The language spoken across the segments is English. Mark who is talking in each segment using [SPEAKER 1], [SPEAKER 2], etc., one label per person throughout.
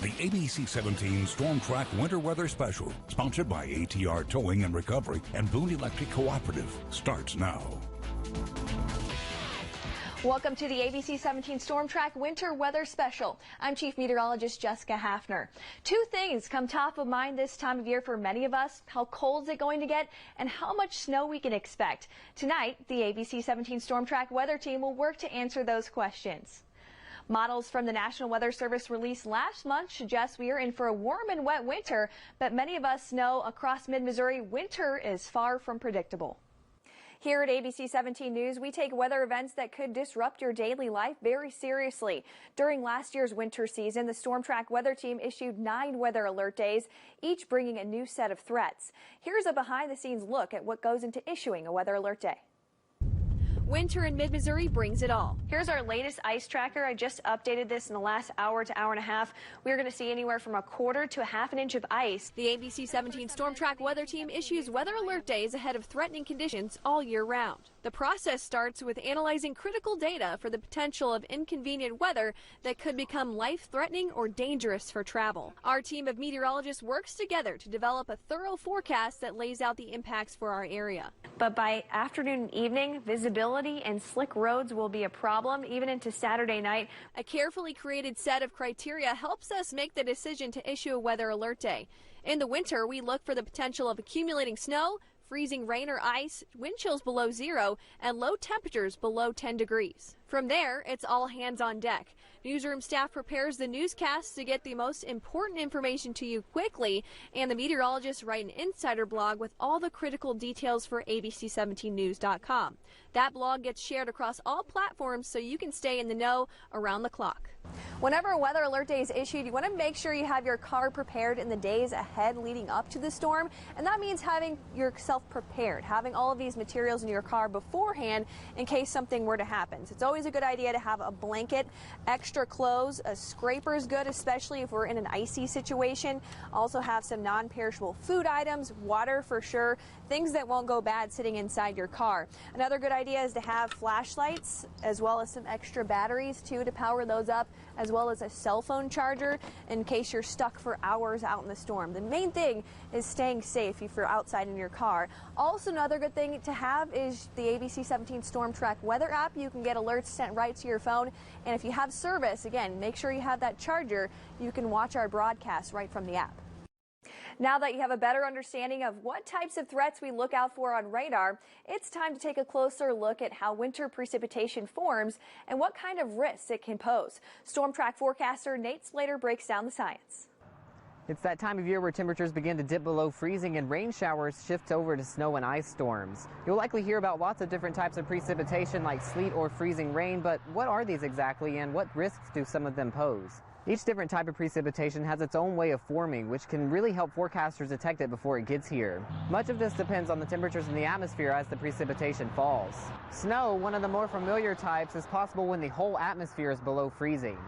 [SPEAKER 1] The ABC 17 Storm Track Winter Weather Special, sponsored by ATR Towing and Recovery and Boone Electric Cooperative, starts now.
[SPEAKER 2] Welcome to the ABC 17 Storm Track Winter Weather Special. I'm Chief Meteorologist Jessica Hafner. Two things come top of mind this time of year for many of us: how cold is it going to get and how much snow we can expect. Tonight, the ABC 17 Storm Track weather team will work to answer those questions. Models from the National Weather Service released last month suggest we are in for a warm and wet winter, but many of us know across mid-Missouri winter is far from predictable. Here at ABC 17 News, we take weather events that could disrupt your daily life very seriously. During last year's winter season, the Storm Track weather team issued 9 weather alert days, each bringing a new set of threats. Here's a behind-the-scenes look at what goes into issuing a weather alert day. Winter in mid-Missouri brings it all. Here's our latest ice tracker. I just updated this in the last hour to hour and a half. We're going to see anywhere from a quarter to a half an inch of ice. The ABC 17 Storm Track weather team issues weather alert days ahead of threatening conditions all year round. The process starts with analyzing critical data for the potential of inconvenient weather that could become life-threatening or dangerous for travel. Our team of meteorologists works together to develop a thorough forecast that lays out the impacts for our area. But by afternoon and evening, visibility and slick roads will be a problem, even into Saturday night. A carefully created set of criteria helps us make the decision to issue a weather alert day. In the winter, we look for the potential of accumulating snow, freezing rain or ice, wind chills below 0, and low temperatures below 10 degrees. From there, it's all hands on deck. Newsroom staff prepares the newscasts to get the most important information to you quickly, and the meteorologists write an insider blog with all the critical details for ABC17news.com. That blog gets shared across all platforms so you can stay in the know around the clock. Whenever a weather alert day is issued, you want to make sure you have your car prepared in the days ahead leading up to the storm, and that means having yourself prepared, having all of these materials in your car beforehand in case something were to happen. So it's always a good idea to have a blanket, extra clothes. A scraper is good, especially if we're in an icy situation. Also have some non-perishable food items, water for sure, things that won't go bad sitting inside your car. Another good idea is to have flashlights as well as some extra batteries too to power those up, as well as a cell phone charger in case you're stuck for hours out in the storm. The main thing is staying safe if you're outside in your car. Also, another good thing to have is the ABC 17 Storm Track weather app. You can get alerts sent right to your phone, and if you have service, again, make sure you have that charger. You can watch our broadcast right from the app. Now that you have a better understanding of what types of threats we look out for on radar, it's time to take a closer look at how winter precipitation forms and what kind of risks it can pose. Storm Track forecaster Nate Slater breaks down the science.
[SPEAKER 3] It's that time of year where temperatures begin to dip below freezing and rain showers shift over to snow and ice storms. You'll likely hear about lots of different types of precipitation like sleet or freezing rain, but what are these exactly and what risks do some of them pose? Each different type of precipitation has its own way of forming, which can really help forecasters detect it before it gets here. Much of this depends on the temperatures in the atmosphere as the precipitation falls. Snow, one of the more familiar types, is possible when the whole atmosphere is below freezing.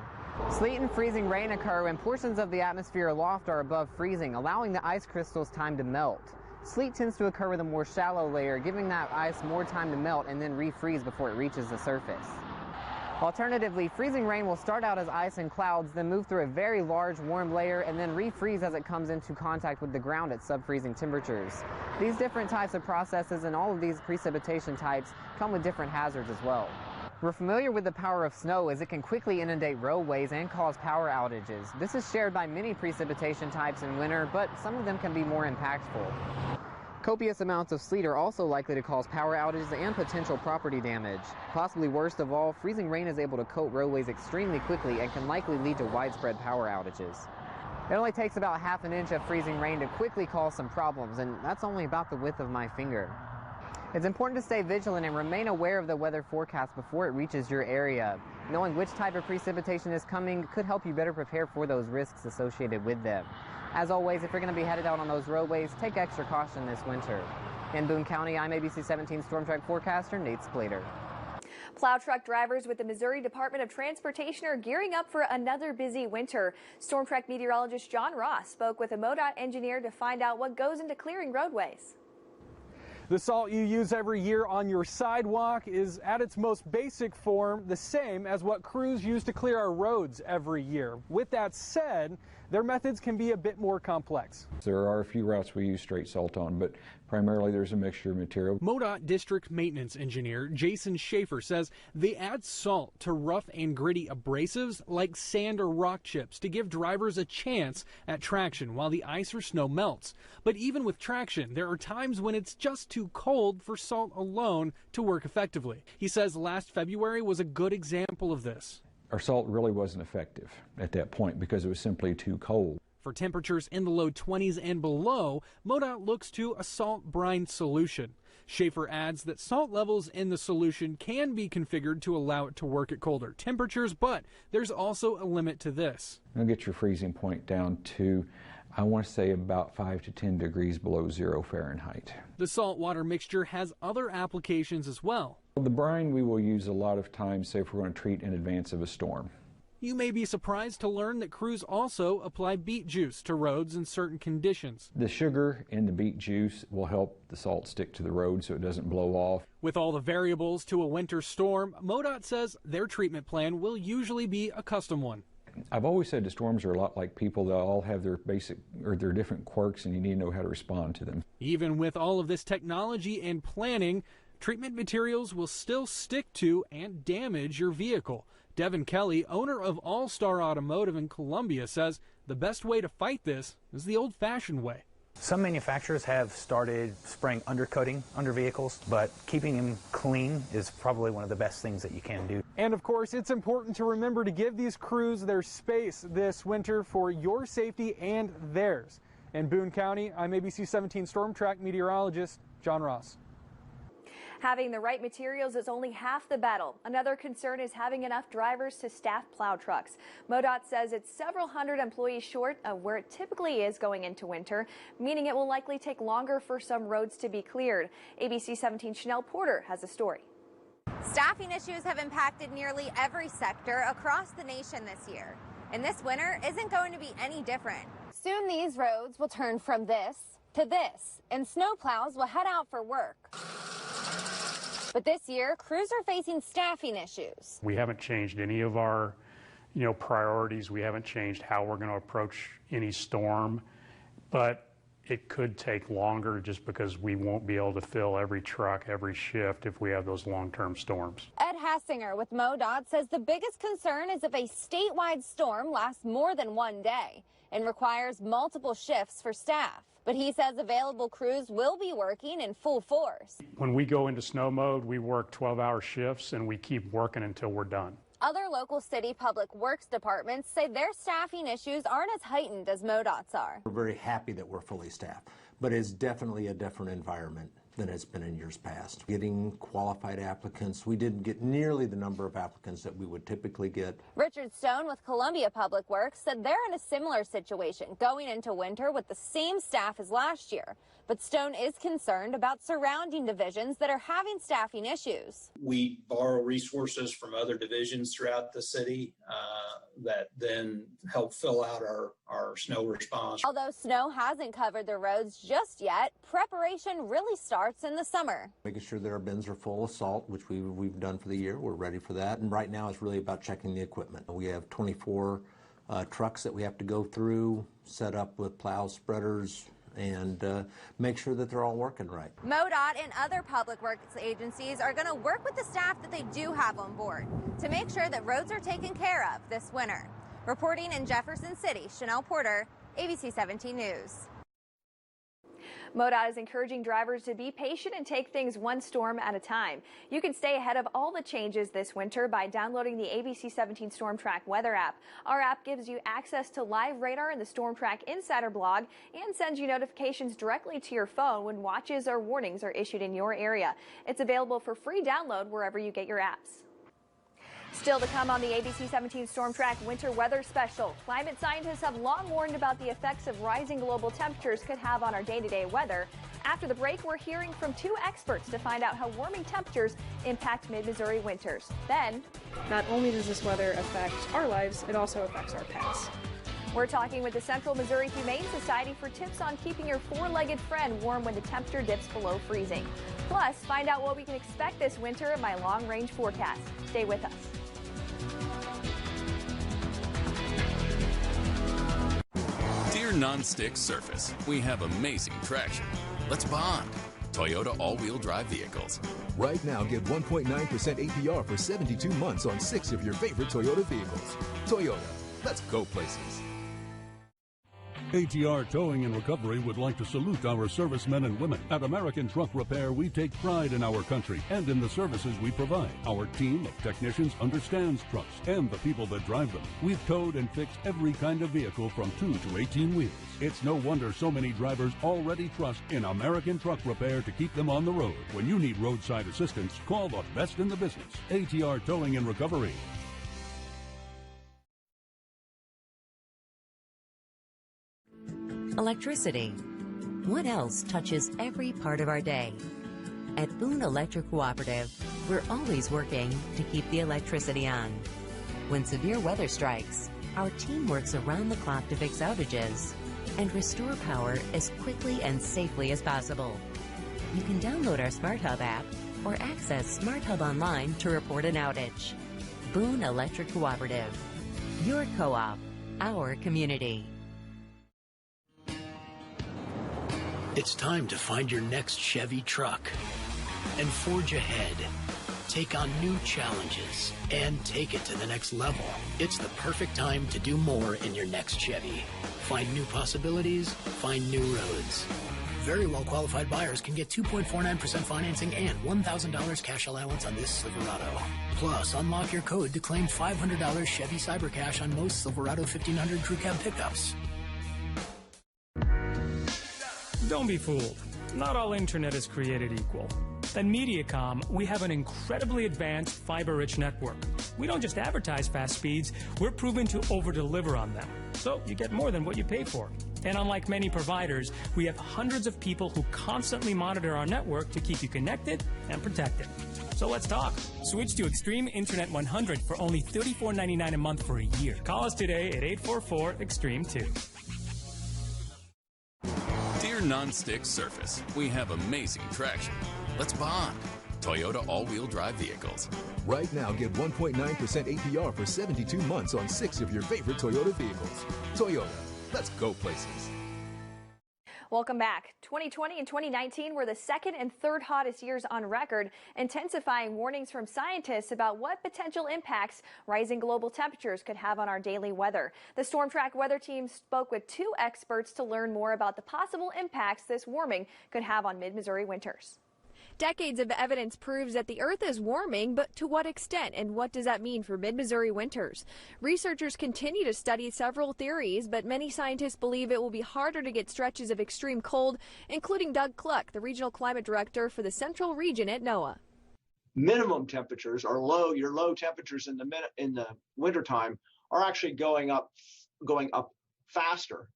[SPEAKER 3] Sleet and freezing rain occur when portions of the atmosphere aloft are above freezing, allowing the ice crystals time to melt. Sleet tends to occur with a more shallow layer, giving that ice more time to melt and then refreeze before it reaches the surface. Alternatively, freezing rain will start out as ice and clouds, then move through a very large warm layer and then refreeze as it comes into contact with the ground at sub-freezing temperatures. These different types of processes and all of these precipitation types come with different hazards as well. We're familiar with the power of snow as it can quickly inundate roadways and cause power outages. This is shared by many precipitation types in winter, but some of them can be more impactful. Copious amounts of sleet are also likely to cause power outages and potential property damage. Possibly worst of all, freezing rain is able to coat roadways extremely quickly and can likely lead to widespread power outages. It only takes about half an inch of freezing rain to quickly cause some problems, and that's only about the width of my finger. It's important to stay vigilant and remain aware of the weather forecast before it reaches your area. Knowing which type of precipitation is coming could help you better prepare for those risks associated with them. As always, if you're going to be headed out on those roadways, take extra caution this winter. In Boone County, I'm ABC 17 Storm Track forecaster Nate Slater.
[SPEAKER 2] Plow truck drivers with the Missouri Department of Transportation are gearing up for another busy winter. Storm Track meteorologist John Ross spoke with a MoDOT engineer to find out what goes into clearing roadways.
[SPEAKER 4] The salt you use every year on your sidewalk is at its most basic form the same as what crews use to clear our roads every year. With that said, their methods can be a bit more complex.
[SPEAKER 5] There are a few routes we use straight salt on, but primarily there's a mixture of material.
[SPEAKER 4] MoDOT District Maintenance Engineer Jason Schaefer says they add salt to rough and gritty abrasives like sand or rock chips to give drivers a chance at traction while the ice or snow melts. But even with traction, there are times when it's just too cold for salt alone to work effectively. He says last February was a good example of this.
[SPEAKER 5] Our salt really wasn't effective at that point because it was simply too cold.
[SPEAKER 4] For temperatures in the low 20s and below, MoDOT looks to a salt brine solution. Schaefer adds that salt levels in the solution can be configured to allow it to work at colder temperatures, but there's also a limit to this.
[SPEAKER 5] You'll get your freezing point down to, I want to say, about 5 to 10 degrees below 0 Fahrenheit.
[SPEAKER 4] The saltwater mixture has other applications as well.
[SPEAKER 5] The brine we will use a lot of times, say if we're going to treat in advance of a storm.
[SPEAKER 4] You may be surprised to learn that crews also apply beet juice to roads in certain conditions.
[SPEAKER 5] The sugar in the beet juice will help the salt stick to the road so it doesn't blow off.
[SPEAKER 4] With all the variables to a winter storm, MoDOT says their treatment plan will usually be a custom one.
[SPEAKER 5] I've always said the storms are a lot like people. They'll all have their basic or their different quirks, and you need to know how to respond to them.
[SPEAKER 4] Even with all of this technology and planning, treatment materials will still stick to and damage your vehicle. Devin Kelly, owner of All Star Automotive in Columbia, says the best way to fight this is the old-fashioned way.
[SPEAKER 6] Some manufacturers have started spraying undercoating under vehicles, but keeping them clean is probably one of the best things that you can do.
[SPEAKER 4] And of course, it's important to remember to give these crews their space this winter for your safety and theirs. In Boone County, I'm ABC 17 Storm Track meteorologist John Ross.
[SPEAKER 2] Having the right materials is only half the battle. Another concern is having enough drivers to staff plow trucks. MoDOT says it's several hundred employees short of where it typically is going into winter, meaning it will likely take longer for some roads to be cleared. ABC 17 Chanel Porter has a story.
[SPEAKER 7] Staffing issues have impacted nearly every sector across the nation this year, and this winter isn't going to be any different. Soon these roads will turn from this to this, and snowplows will head out for work. But this year, crews are facing staffing issues.
[SPEAKER 8] We haven't changed any of our, priorities. We haven't changed how we're going to approach any storm, but it could take longer just because we won't be able to fill every truck, every shift if we have those long-term storms.
[SPEAKER 7] Ed Hassinger with MoDOT says the biggest concern is if a statewide storm lasts more than one day and requires multiple shifts for staff. But he says available crews will be working in full force.
[SPEAKER 8] When we go into snow mode, we work 12-hour shifts and we keep working until we're done.
[SPEAKER 7] Other local city public works departments say their staffing issues aren't as heightened as MoDOT's are.
[SPEAKER 9] We're very happy that we're fully staffed, but it's definitely a different environment than it's been in years past. Getting qualified applicants, we didn't get nearly the number of applicants that we would typically get.
[SPEAKER 7] Richard Stone with Columbia Public Works said they're in a similar situation going into winter with the same staff as last year. But Stone is concerned about surrounding divisions that are having staffing issues.
[SPEAKER 10] We borrow resources from other divisions throughout the city that then help fill out our snow response.
[SPEAKER 7] Although snow hasn't covered the roads just yet, preparation really starts in the summer.
[SPEAKER 9] Making sure that our bins are full of salt, which we've done for the year. We're ready for that. And right now it's really about checking the equipment. We have 24 trucks that we have to go through, set up with plow spreaders, and make sure that they're all working right.
[SPEAKER 7] MoDOT and other public works agencies are going to work with the staff that they do have on board to make sure that roads are taken care of this winter. Reporting in Jefferson City, Chanel Porter, ABC 17 News.
[SPEAKER 2] MoDOT is encouraging drivers to be patient and take things one storm at a time. You can stay ahead of all the changes this winter by downloading the ABC 17 Storm Track weather app. Our app gives you access to live radar in the Storm Track Insider blog and sends you notifications directly to your phone when watches or warnings are issued in your area. It's available for free download wherever you get your apps. Still to come on the ABC 17 Storm Track Winter Weather Special. Climate scientists have long warned about the effects of rising global temperatures could have on our day-to-day weather. After the break, we're hearing from two experts to find out how warming temperatures impact mid-Missouri winters. Then,
[SPEAKER 11] not only does this weather affect our lives, it also affects our pets.
[SPEAKER 2] We're talking with the Central Missouri Humane Society for tips on keeping your four-legged friend warm when the temperature dips below freezing. Plus, find out what we can expect this winter in my long-range forecast. Stay with us.
[SPEAKER 11] Dear non-stick surface, we have amazing traction. Let's bond. Toyota all-wheel drive vehicles.
[SPEAKER 12] Right now, get 1.9% APR for 72 months on 6 of your favorite Toyota vehicles. Toyota, let's go places.
[SPEAKER 1] ATR Towing and Recovery would like to salute our servicemen and women. At American Truck Repair, we take pride in our country and in the services we provide. Our team of technicians understands trucks and the people that drive them. We've towed and fixed every kind of vehicle from 2 to 18 wheels. It's no wonder so many drivers already trust in American Truck Repair to keep them on the road. When you need roadside assistance, call the best in the business. ATR Towing and Recovery.
[SPEAKER 13] Electricity. What else touches every part of our day? At Boone Electric Cooperative, we're always working to keep the electricity on. When severe weather strikes, our team works around the clock to fix outages and restore power as quickly and safely as possible. You can download our Smart Hub app or access Smart Hub online to report an outage. Boone Electric Cooperative. Your co-op, our community.
[SPEAKER 14] It's time to find your next Chevy truck and forge ahead. Take on new challenges and take it to the next level. It's the perfect time to do more in your next Chevy. Find new possibilities, find new roads. Very well qualified buyers can get 2.49% financing and $1,000 cash allowance on this Silverado. Plus, unlock your code to claim $500 Chevy Cyber Cash on most Silverado 1500 Crew Cab pickups.
[SPEAKER 15] Don't be fooled. Not all internet is created equal. At Mediacom, we have an incredibly advanced fiber-rich network. We don't just advertise fast speeds, we're proven to over-deliver on them. So you get more than what you pay for. And unlike many providers, we have hundreds of people who constantly monitor our network to keep you connected and protected. So let's talk. Switch to Extreme Internet 100 for only $34.99 a month for a year. Call us today at 844-EXTREME2.
[SPEAKER 11] Dear non-stick surface, we have amazing traction. Let's bond. Toyota all-wheel drive vehicles.
[SPEAKER 12] Right now, get 1.9% APR for 72 months on 6 of your favorite Toyota vehicles. Toyota, let's go places.
[SPEAKER 2] Welcome back. 2020 and 2019 were the second and third hottest years on record, intensifying warnings from scientists about what potential impacts rising global temperatures could have on our daily weather. The Storm Track weather team spoke with 2 experts to learn more about the possible impacts this warming could have on mid-Missouri winters. Decades of evidence proves that the Earth is warming, but to what extent and what does that mean for mid-Missouri winters? Researchers continue to study several theories, but many scientists believe it will be harder to get stretches of extreme cold, including Doug Cluck, the regional climate director for the Central Region at NOAA.
[SPEAKER 16] Minimum temperatures or your low temperatures in the wintertime are actually going up faster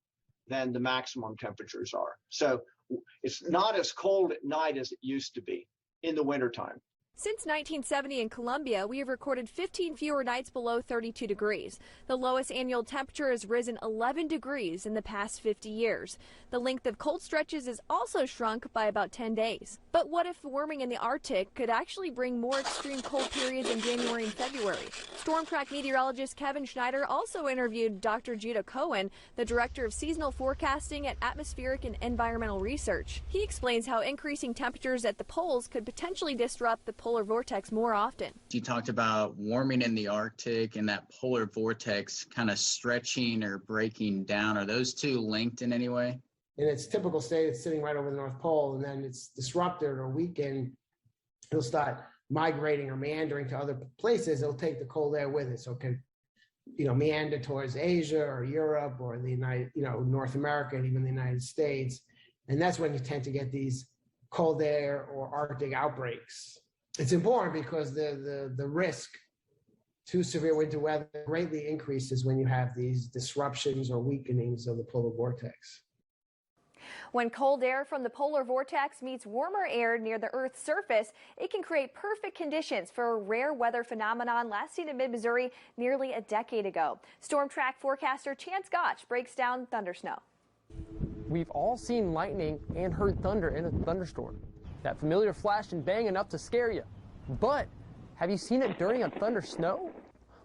[SPEAKER 16] than the maximum temperatures are. So it's not as cold at night as it used to be in the wintertime.
[SPEAKER 2] Since 1970 in Columbia, we have recorded 15 fewer nights below 32 degrees. The lowest annual temperature has risen 11 degrees in the past 50 years. The length of cold stretches has also shrunk by about 10 days. But what if warming in the Arctic could actually bring more extreme cold periods in January and February? Storm Track meteorologist Kevin Schneider also interviewed Dr. Judah Cohen, the director of seasonal forecasting at Atmospheric and Environmental Research. He explains how increasing temperatures at the poles could potentially disrupt the polar vortex more often.
[SPEAKER 17] You talked about warming in the Arctic and that polar vortex kind of stretching or breaking down. Are those two linked in any way?
[SPEAKER 18] In its typical state, it's sitting right over the North Pole, and then it's disrupted or weakened. It'll start migrating or meandering to other places. It'll take the cold air with it, so it can, meander towards Asia or Europe or the North America and even the United States. And that's when you tend to get these cold air or Arctic outbreaks. It's important because the risk to severe winter weather greatly increases when you have these disruptions or weakenings of the polar vortex.
[SPEAKER 2] When cold air from the polar vortex meets warmer air near the Earth's surface, it can create perfect conditions for a rare weather phenomenon last seen in mid-Missouri nearly a decade ago. Storm track forecaster Chance Gotch breaks down thundersnow.
[SPEAKER 19] We've all seen lightning and heard thunder in a thunderstorm. That familiar flash and bang enough to scare you. But have you seen it during a thundersnow?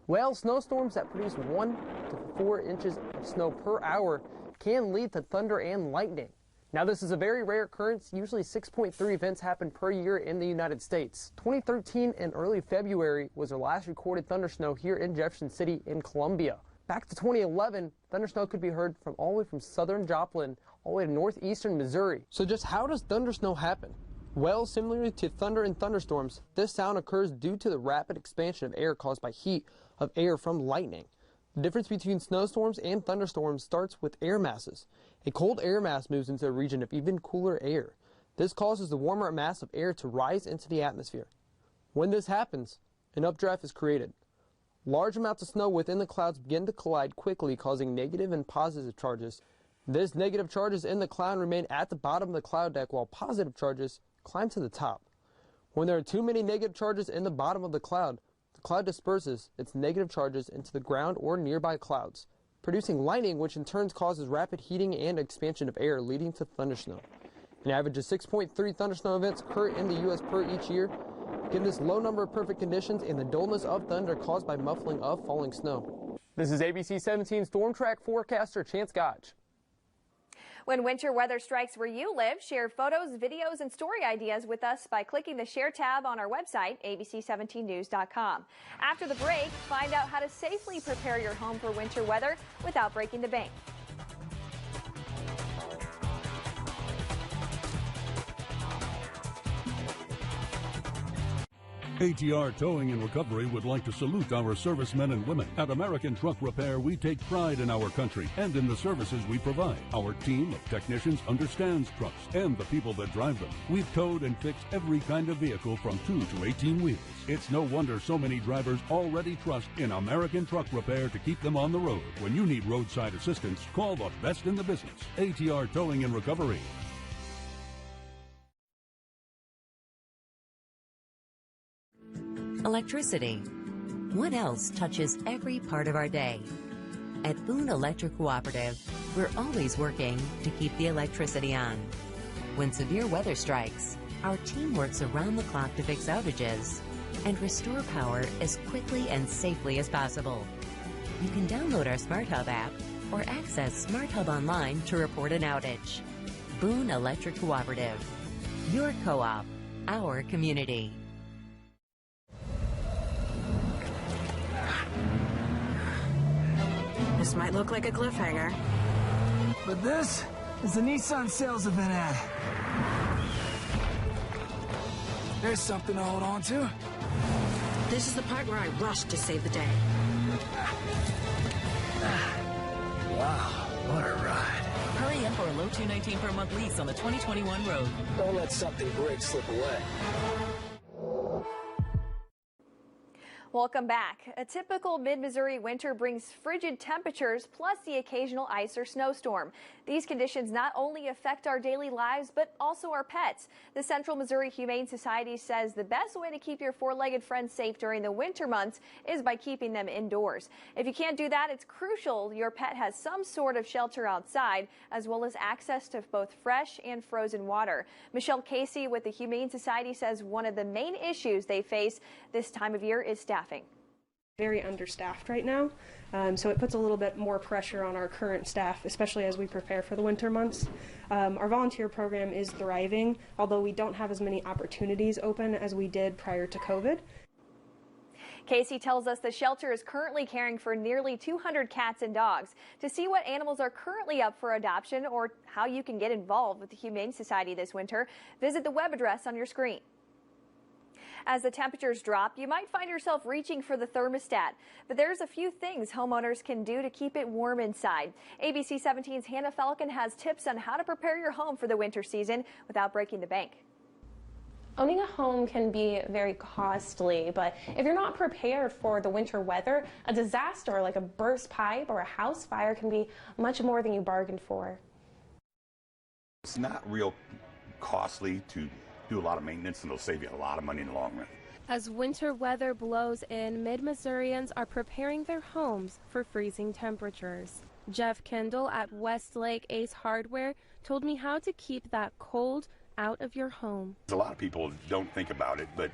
[SPEAKER 19] Well, snowstorms that produce 1 to 4 inches of snow per hour can lead to thunder and lightning. Now, this is a very rare occurrence. Usually 6.3 events happen per year in the United States. 2013 and early February was the last recorded thundersnow here in Jefferson City in Columbia. Back to 2011, thundersnow could be heard from all the way from southern Joplin all the way to northeastern Missouri. So just how does thundersnow happen? Well, similarly to thunder and thunderstorms, this sound occurs due to the rapid expansion of air caused by heat of air from lightning. The difference between snowstorms and thunderstorms starts with air masses. A cold air mass moves into a region of even cooler air. This causes the warmer mass of air to rise into the atmosphere. When this happens, an updraft is created. Large amounts of snow within the clouds begin to collide quickly, causing negative and positive charges. This negative charges in the cloud remain at the bottom of the cloud deck, while positive charges climb to the top. When there are too many negative charges in the bottom of the cloud disperses its negative charges into the ground or nearby clouds, producing lightning, which in turn causes rapid heating and expansion of air, leading to thundersnow. An average of 6.3 thundersnow events occur in the U.S. per each year. Given this low number of perfect conditions and the dullness of thunder caused by muffling of falling snow. This is ABC 17 Storm Track forecaster Chance Gotch.
[SPEAKER 2] When winter weather strikes where you live, share photos, videos, and story ideas with us by clicking the Share tab on our website, abc17news.com. After the break, find out how to safely prepare your home for winter weather without breaking the bank.
[SPEAKER 1] ATR Towing and Recovery would like to salute our servicemen and women. At American Truck Repair, we take pride in our country and in the services we provide. Our team of technicians understands trucks and the people that drive them. We've towed and fixed every kind of vehicle from 2 to 18 wheels. It's no wonder so many drivers already trust in American Truck Repair to keep them on the road. When you need roadside assistance, call the best in the business. ATR Towing and Recovery.
[SPEAKER 13] Electricity. What else touches every part of our day? At Boone Electric Cooperative, we're always working to keep the electricity on. When severe weather strikes, our team works around the clock to fix outages and restore power as quickly and safely as possible. You can download our Smart Hub app or access Smart Hub online to report an outage. Boone Electric Cooperative. Your co-op, our community.
[SPEAKER 20] This might look like a cliffhanger.
[SPEAKER 21] But this is the Nissan sales event ad. There's something to hold on to.
[SPEAKER 20] This is the part where I rush to save the day.
[SPEAKER 21] Wow, what a ride.
[SPEAKER 22] Hurry in for a low $219 per month lease on the 2021 Rogue.
[SPEAKER 21] Don't let something great slip away.
[SPEAKER 2] Welcome back. A typical mid-Missouri winter brings frigid temperatures plus the occasional ice or snowstorm. These conditions not only affect our daily lives, but also our pets. The Central Missouri Humane Society says the best way to keep your four-legged friends safe during the winter months is by keeping them indoors. If you can't do that, it's crucial your pet has some sort of shelter outside, as well as access to both fresh and frozen water. Michelle Casey with the Humane Society says one of the main issues they face this time of year is staffing.
[SPEAKER 23] Very understaffed right now, so it puts a little bit more pressure on our current staff, especially as we prepare for the winter months. Our volunteer program is thriving, although we don't have as many opportunities open as we did prior to COVID.
[SPEAKER 2] Casey tells us the shelter is currently caring for nearly 200 cats and dogs. To see what animals are currently up for adoption or how you can get involved with the Humane Society this winter, visit the web address on your screen. As the temperatures drop, you might find yourself reaching for the thermostat, but there's a few things homeowners can do to keep it warm inside. ABC 17's Hannah Falcon has tips on how to prepare your home for the winter season without breaking the bank.
[SPEAKER 24] Owning a home can be very costly, but if you're not prepared for the winter weather, a disaster like a burst pipe or a house fire can be much more than you bargained for.
[SPEAKER 3] It's not real costly to do a lot of maintenance, and it'll save you a lot of money in the long run.
[SPEAKER 4] As winter weather blows in, Mid-Missourians are preparing their homes for freezing temperatures. Jeff Kendall at Westlake Ace Hardware told me how to keep that cold out of your home.
[SPEAKER 3] A lot of people don't think about it, but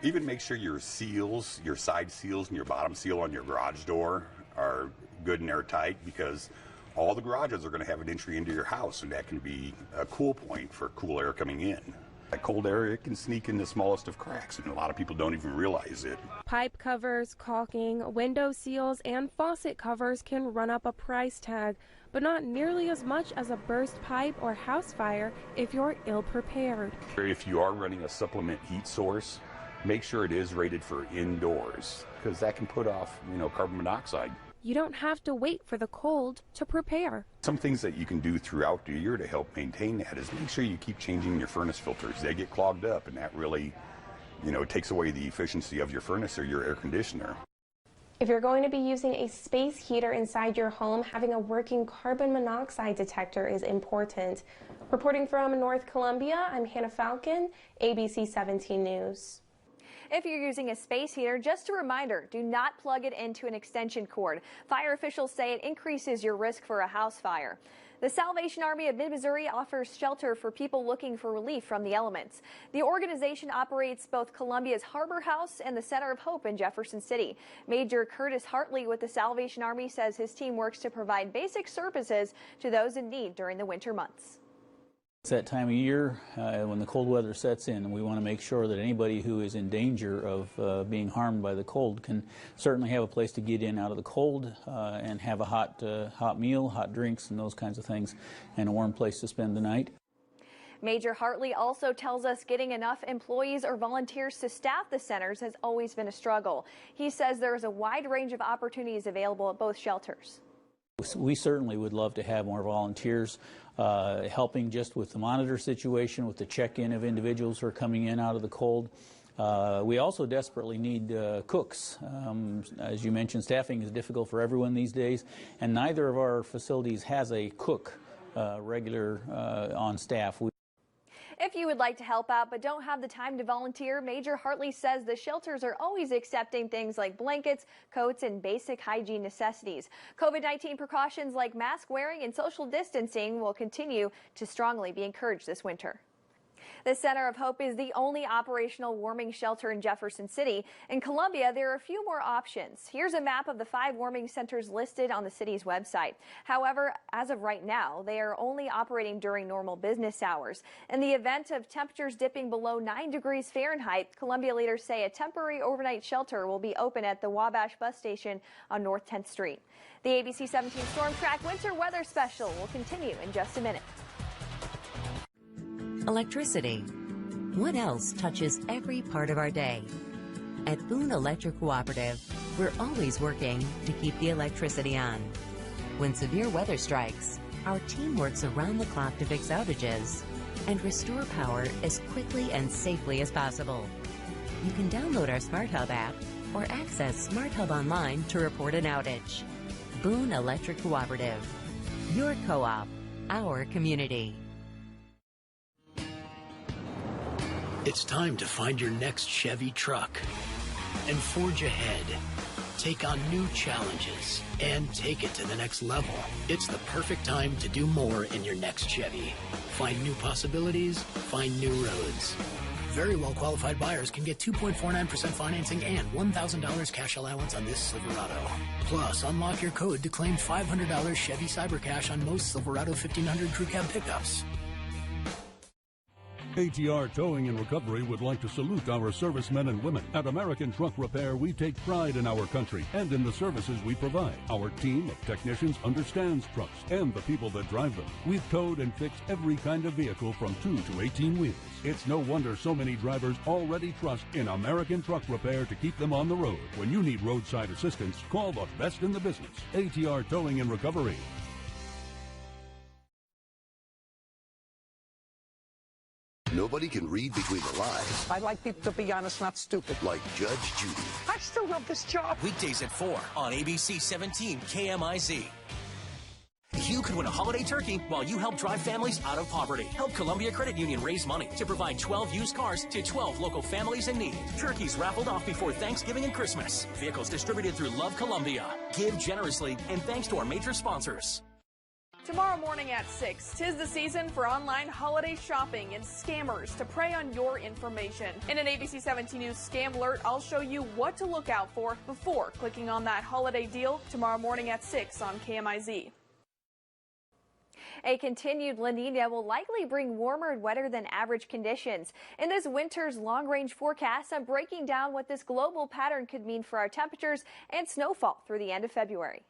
[SPEAKER 3] even make sure your seals, your side seals and your bottom seal on your garage door are good and airtight, because all the garages are going to have an entry into your house, and that can be a cool point for cool air coming in. That cold air, it can sneak in the smallest of cracks, and a lot of people don't even realize it.
[SPEAKER 4] Pipe covers, caulking, window seals, and faucet covers can run up a price tag, but not nearly as much as a burst pipe or house fire if you're ill-prepared.
[SPEAKER 3] If you are running a supplement heat source, make sure it is rated for indoors, because that can put off, carbon monoxide.
[SPEAKER 4] You don't have to wait for the cold to prepare.
[SPEAKER 3] Some things that you can do throughout the year to help maintain that is make sure you keep changing your furnace filters. They get clogged up, and that really, takes away the efficiency of your furnace or your air conditioner.
[SPEAKER 4] If you're going to be using a space heater inside your home, having a working carbon monoxide detector is important. Reporting from North Columbia, I'm Hannah Falcon, ABC 17 News.
[SPEAKER 2] If you're using a space heater, just a reminder, do not plug it into an extension cord. Fire officials say it increases your risk for a house fire. The Salvation Army of Mid-Missouri offers shelter for people looking for relief from the elements. The organization operates both Columbia's Harbor House and the Center of Hope in Jefferson City. Major Curtis Hartley with the Salvation Army says his team works to provide basic services to those in need during the winter months.
[SPEAKER 5] It's that time of year when the cold weather sets in, and we want to make sure that anybody who is in danger of being harmed by the cold can certainly have a place to get in out of the cold and have a hot meal, hot drinks, and those kinds of things, and a warm place to spend the night.
[SPEAKER 2] Major Hartley also tells us getting enough employees or volunteers to staff the centers has always been a struggle. He says there is a wide range of opportunities available at both shelters.
[SPEAKER 5] We certainly would love to have more volunteers helping just with the monitor situation, with the check-in of individuals who are coming in out of the cold. We also desperately need cooks. As you mentioned, staffing is difficult for everyone these days, and neither of our facilities has a cook regular on staff.
[SPEAKER 2] If you would like to help out but don't have the time to volunteer, Major Hartley says the shelters are always accepting things like blankets, coats, and basic hygiene necessities. COVID-19 precautions like mask wearing and social distancing will continue to strongly be encouraged this winter. The Center of Hope is the only operational warming shelter in Jefferson City. In Columbia, there are a few more options. Here's a map of the 5 warming centers listed on the city's website. However, as of right now, they are only operating during normal business hours. In the event of temperatures dipping below 9 degrees Fahrenheit, Columbia leaders say a temporary overnight shelter will be open at the Wabash bus station on North 10th Street. The ABC 17 Storm Track Winter Weather Special will continue in just a minute.
[SPEAKER 13] Electricity. What else touches every part of our day? At Boone Electric Cooperative, we're always working to keep the electricity on. When severe weather strikes, our team works around the clock to fix outages and restore power as quickly and safely as possible. You can download our Smart Hub app or access Smart Hub online to report an outage. Boone Electric Cooperative. Your co-op, our community.
[SPEAKER 14] It's time to find your next Chevy truck and forge ahead. Take on new challenges and take it to the next level. It's the perfect time to do more in your next Chevy. Find new possibilities, find new roads. Very well qualified buyers can get 2.49% financing and $1,000 cash allowance on this Silverado. Plus, unlock your code to claim $500 Chevy Cyber Cash on most Silverado 1500 Crew Cab pickups.
[SPEAKER 1] ATR Towing and Recovery would like to salute our servicemen and women. At American Truck Repair, we take pride in our country and in the services we provide. Our team of technicians understands trucks and the people that drive them. We've towed and fixed every kind of vehicle from 2 to 18 wheels. It's no wonder so many drivers already trust in American Truck Repair to keep them on the road. When you need roadside assistance, call the best in the business. ATR Towing and Recovery.
[SPEAKER 6] Nobody can read between the lines.
[SPEAKER 25] I like people to be honest, not stupid.
[SPEAKER 6] Like Judge Judy.
[SPEAKER 25] I still love this job.
[SPEAKER 26] Weekdays at 4 on ABC 17 KMIZ.
[SPEAKER 7] You could win a holiday turkey while you help drive families out of poverty. Help Columbia Credit Union raise money to provide 12 used cars to 12 local families in need. Turkeys raffled off before Thanksgiving and Christmas. Vehicles distributed through Love Columbia. Give generously, and thanks to our major sponsors.
[SPEAKER 8] Tomorrow morning at 6, 'tis the season for online holiday shopping and scammers to prey on your information. In an ABC 17 News Scam Alert, I'll show you what to look out for before clicking on that holiday deal tomorrow morning at 6 on KMIZ.
[SPEAKER 2] A continued La Nina will likely bring warmer and wetter than average conditions. In this winter's long-range forecast, I'm breaking down what this global pattern could mean for our temperatures and snowfall through the end of February.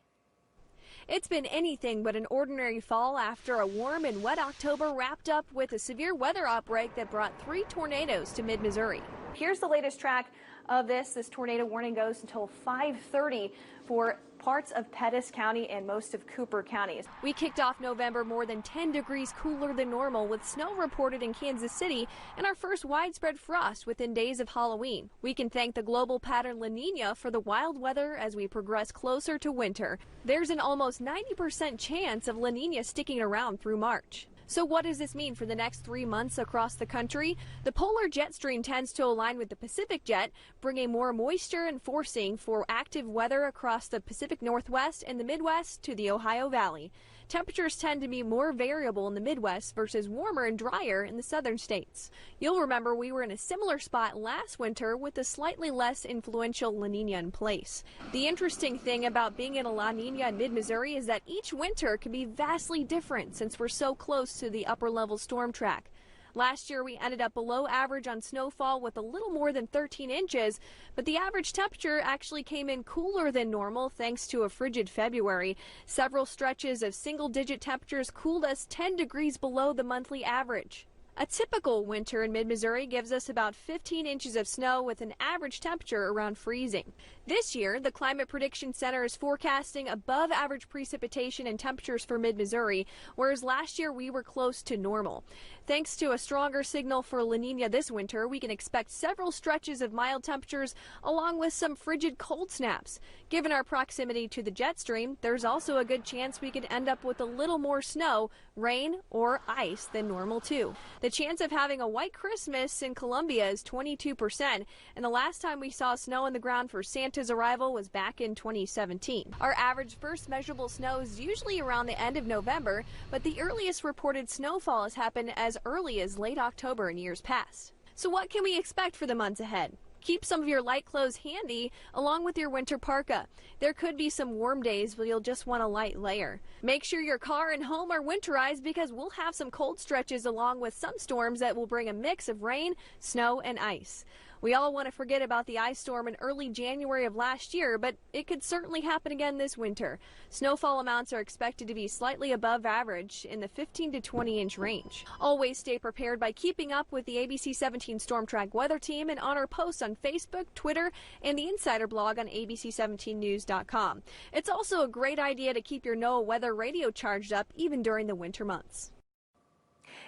[SPEAKER 2] It's been anything but an ordinary fall after a warm and wet October wrapped up with a severe weather outbreak that brought 3 tornadoes to mid-Missouri. Here's the latest track of this. This tornado warning goes until 5:30 for parts of Pettis County and most of Cooper County. We kicked off November more than 10 degrees cooler than normal, with snow reported in Kansas City and our first widespread frost within days of Halloween. We can thank the global pattern La Nina for the wild weather as we progress closer to winter. There's an almost 90% chance of La Nina sticking around through March. So what does this mean for the next 3 months across the country? The polar jet stream tends to align with the Pacific jet, bringing more moisture and forcing for active weather across the Pacific Northwest and the Midwest to the Ohio Valley. Temperatures tend to be more variable in the Midwest versus warmer and drier in the southern states. You'll remember we were in a similar spot last winter with a slightly less influential La Nina in place. The interesting thing about being in a La Nina in mid-Missouri is that each winter can be vastly different since we're so close to the upper level storm track. Last year, we ended up below average on snowfall with a little more than 13 inches, but the average temperature actually came in cooler than normal thanks to a frigid February. Several stretches of single-digit temperatures cooled us 10 degrees below the monthly average. A typical winter in mid-Missouri gives us about 15 inches of snow with an average temperature around freezing. This year, the Climate Prediction Center is forecasting above average precipitation and temperatures for mid-Missouri, whereas last year we were close to normal. Thanks to a stronger signal for La Nina this winter, we can expect several stretches of mild temperatures along with some frigid cold snaps. Given our proximity to the jet stream, there's also a good chance we could end up with a little more snow, rain, or ice than normal too. The chance of having a white Christmas in Columbia is 22%, and the last time we saw snow on the ground for Santa's arrival was back in 2017. Our average first measurable snow is usually around the end of November, but the earliest reported snowfall has happened as early as late October in years past. So what can we expect for the months ahead? Keep some of your light clothes handy along with your winter parka. There could be some warm days where you'll just want a light layer. Make sure your car and home are winterized because we'll have some cold stretches along with some storms that will bring a mix of rain, snow, and ice. We all want to forget about the ice storm in early January of last year, but it could certainly happen again this winter. Snowfall amounts are expected to be slightly above average in the 15 to 20 inch range. Always stay prepared by keeping up with the ABC 17 Storm Track weather team and on our posts on Facebook, Twitter, and the Insider blog on abc17news.com. It's also a great idea to keep your NOAA weather radio charged up even during the winter months.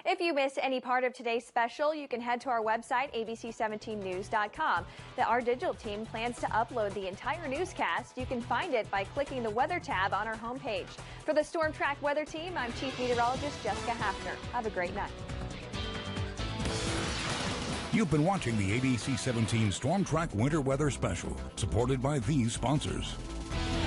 [SPEAKER 2] If you missed any part of today's special, you can head to our website, abc17news.com. Our digital team plans to upload the entire newscast. You can find it by clicking the Weather tab on our homepage. For the Storm Track Weather Team, I'm Chief Meteorologist Jessica Hafner. Have a great night.
[SPEAKER 1] You've been watching the ABC 17 Storm Track Winter Weather Special, supported by these sponsors.